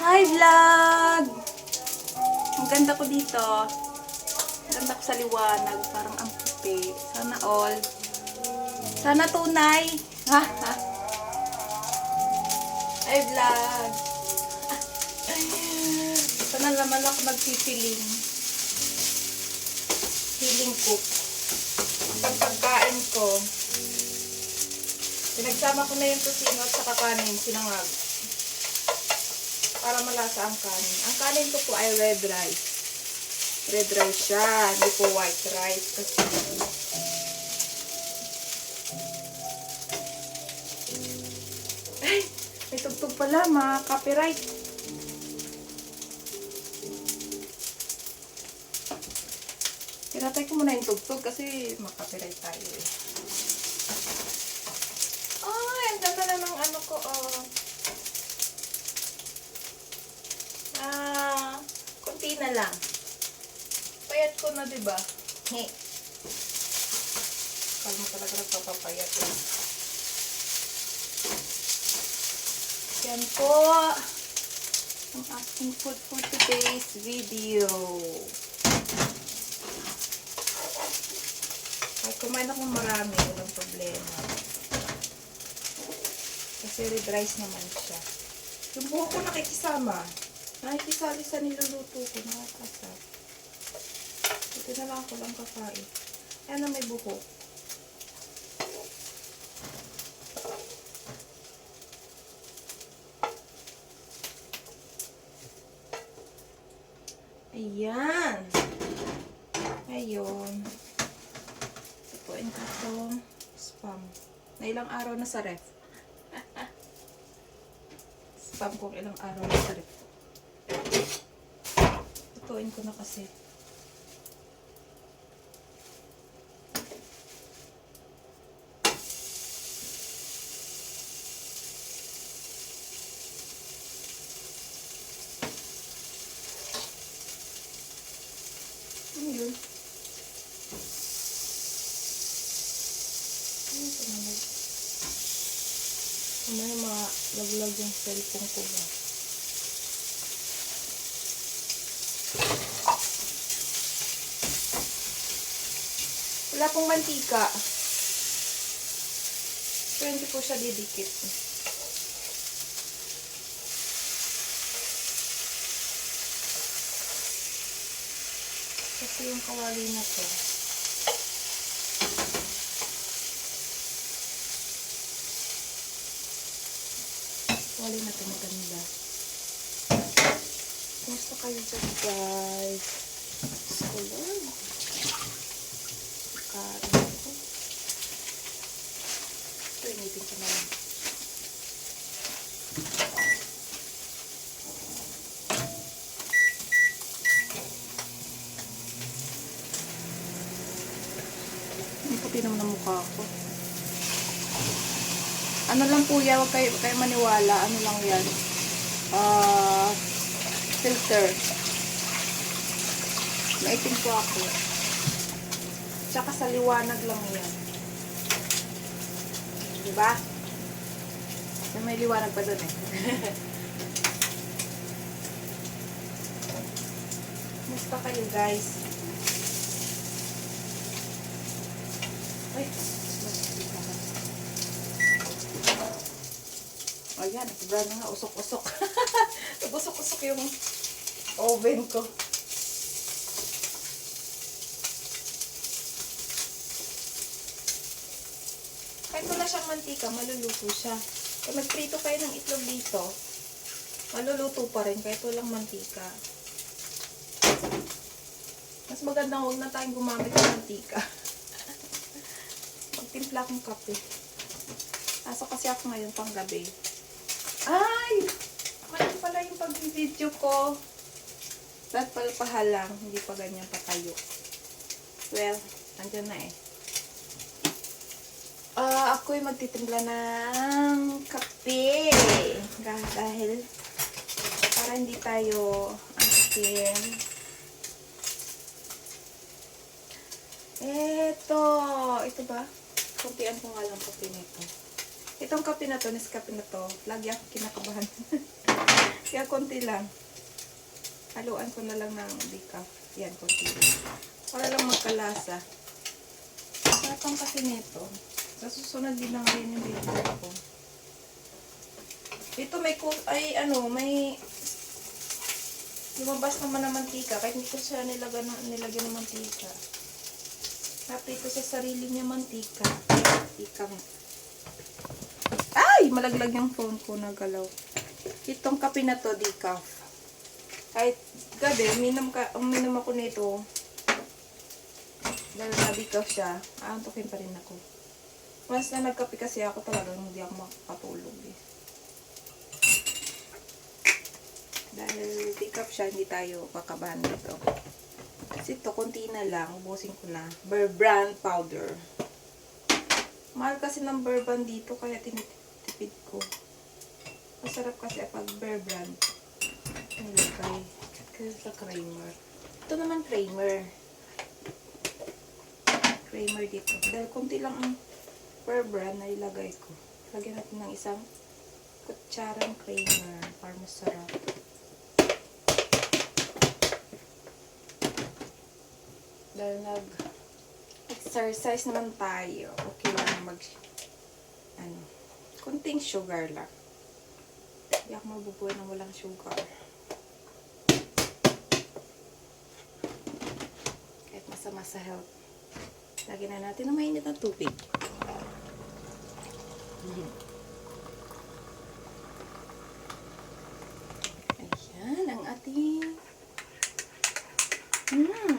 Hi vlog! Ang ganda ko dito. Ang ganda ko sa liwanag. Parang ang puti. Sana all. Sana tunay. Ha? Ha? Hi vlog! Sana naman ako magpipiling. Feeling cook. Pagkain ko. Pinagsama ko na yung tusino at saka kanin. Sinangag. Para malasa ang kanin. Ang kanin ko po ay red rice. Red rice siya. Hindi po white rice. Kasi ay, may tugtog pala. Mga copyright. Tinatay ko muna yung tugtog kasi makapiright tayo eh. Ay, ang ganda na ng ano ko oh. Kunti na lang. Payat ko na, diba? He. Kalma talaga nagpapapayat eh. Yan po ang asking food for today's video. Ay, kumain ako marami. Walang problema. Kasi red rice naman siya. Yung buho ko nakikisama. Nakikisali sa niluluto ko. Nakakasap. Ito na lang ako lang kakain. Ayan na may buho. Ayan. Ayun. Tupuin ko itong spam. Na ilang araw na sa ref. Spam ko ilang araw na sa ref. Tupuin ko na kasi. Ano yun? May malaglag yung cellphone ko ba? Wala pong mantika. So, hindi po siya didikit. Kasi yung kawali na to. Wali na ito maganda. Kumusta kayo dyan, guys? Scholar. Kain ko. Ito, initin ko na lang. Ang puti naman ang mukha ko. Ano lang po yan, huwag kayo maniwala. Ano lang yan? Filter. Maitim po ako. Tsaka sa liwanag lang yan. Diba? May liwanag pa dun eh. Musta kayo guys? Ay, ayan, sobra na nga, usok-usok. Usok-usok yung oven ko. Kahit wala siyang mantika, maluluto siya. Kung magprito kayo ng itlog dito, maluluto pa rin kahit walang mantika. Mas magandang huwag na tayong gumamit ng mantika. Magtimpla akong kape. Kaso kasi ako ngayon pang gabi. Ay! Mali pala yung pag-video ko. Dapat palpahal lang. Hindi pa ganyan patayo. Well, andyan na eh. Ako'y magtitimpla ng kape. Dahil para hindi tayo antikin. Ito ba? Kuntian ko nga lang kape nito. Itong kape na to, Nescafe na to, lagi ako kinakabahan. Kaya konti lang. Haluan ko na lang ng decaf. Yan, konti lang. Para lang magkalasa. Sarap ang kasi nito. Sa susunod din na ngayon yung video ko. Ito may may lumabas naman ng mantika. Kahit hindi ko siya nilagyan ng mantika. Naprito sa sarili niya mantika. Ikang ay! Malaglag yung phone ko na galaw. Itong kape na to, decaf. Kahit gabi, uminom ako nito. Dahil na decaf siya, aantukin pa rin ako. Once na nagkape kasi ako talagang hindi ako makatulog eh. Dahil decaf siya, hindi tayo kakabahan dito. Kasi ito, konti na lang. Ubusin ko na. Bear Brand powder. Mahal kasi ng Bear Brand dito, kaya tinitipid ko. Masarap kasi pag Bear Brand. Nilagay. Kasi sa creamer. Ito naman creamer. Creamer dito. Dahil konti lang ang Bear Brand na ilagay ko. Lagyan natin ng isang kutsarang creamer para masarap. Dahil nag-exercise naman tayo. Okay lang kunting sugar lang. Hindi ako mabubuhay ng walang sugar. Kahit masama sa health. Lagyan na natin ng mainit na tubig. Ayan, ang ating bango.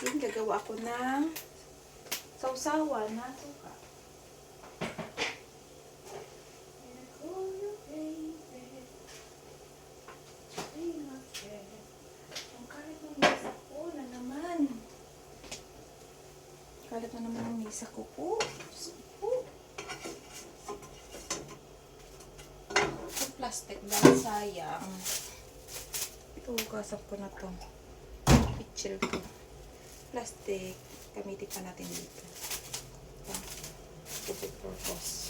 Yan, gagawa ako ng sausawan na suka. Ang kalit ng misa ko na naman. Kalit na naman ang misa ko po. Ito plastic dahil sayang. Ito, hugasan ko na to. Pitchil ko. Plastic. Gamitin pa natin dito. Ito purpose.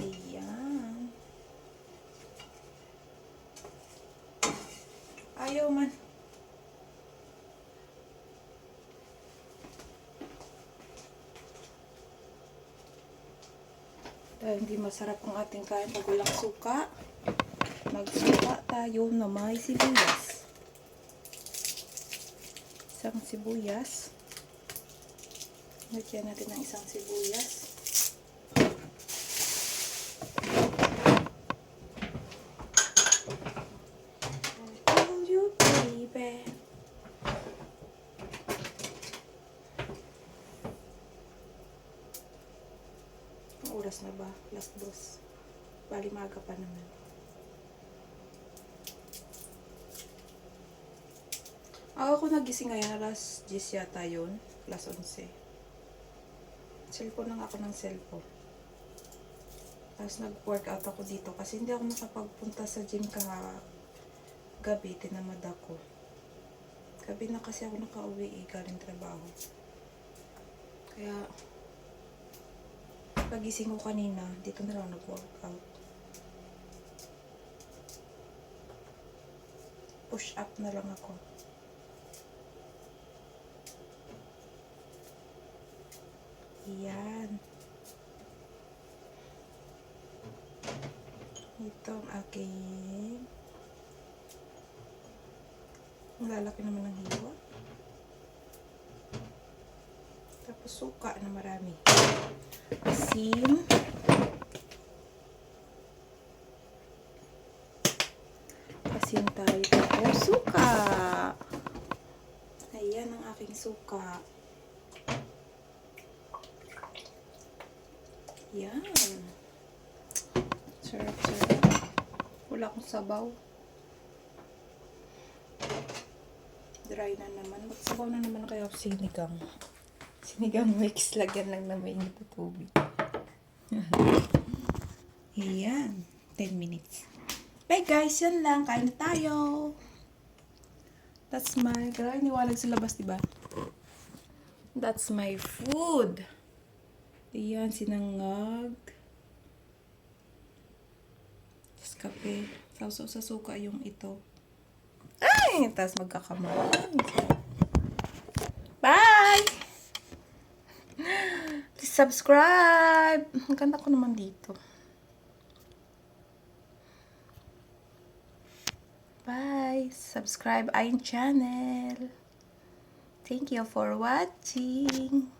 Ayan. Ayaw man. Dahil hindi masarap ang ating kain pag walang suka, magsuka tayo na may sibuyas. Isang sibuyas. Lagyan natin ng isang sibuyas. I told you, baby. Oras na ba? Last 2. Bali maga pa naman. Ako nagising ngayon, alas 10 yata yun. Alas 11. Cellphone lang ako ng cellphone. Tapos nag-workout ako dito kasi hindi ako nakapagpunta sa gym gabi. Tinamad ako. Gabi na kasi ako nakauwi galing trabaho. Kaya pagising ko kanina, dito na lang nag-workout. Push up na lang ako. Yan. Ito ang aking ang lalaki naman ng hiwa. Tapos suka na marami. Asin. Asin tayo. Tapos suka. Ayan ang aking suka. Yan. Sarap, sarap. Wala akong sabaw. Dry na naman. Magsabaw na naman kaya ako sinigang. Sinigang mix, lagyan lang ng mainit na tubig. Ayan, 10 minutes. Bye guys, yan lang. Kain na tayo. That's my... Grabe, niwalag sa labas, diba? That's my food. Ayan, sinangag. Tapos kape. Sausaw sa suka yung ito. Ay! Tapos magkakamay. Bye! Please subscribe. Ang ganda ko naman dito. Bye! Subscribe Ayin channel. Thank you for watching.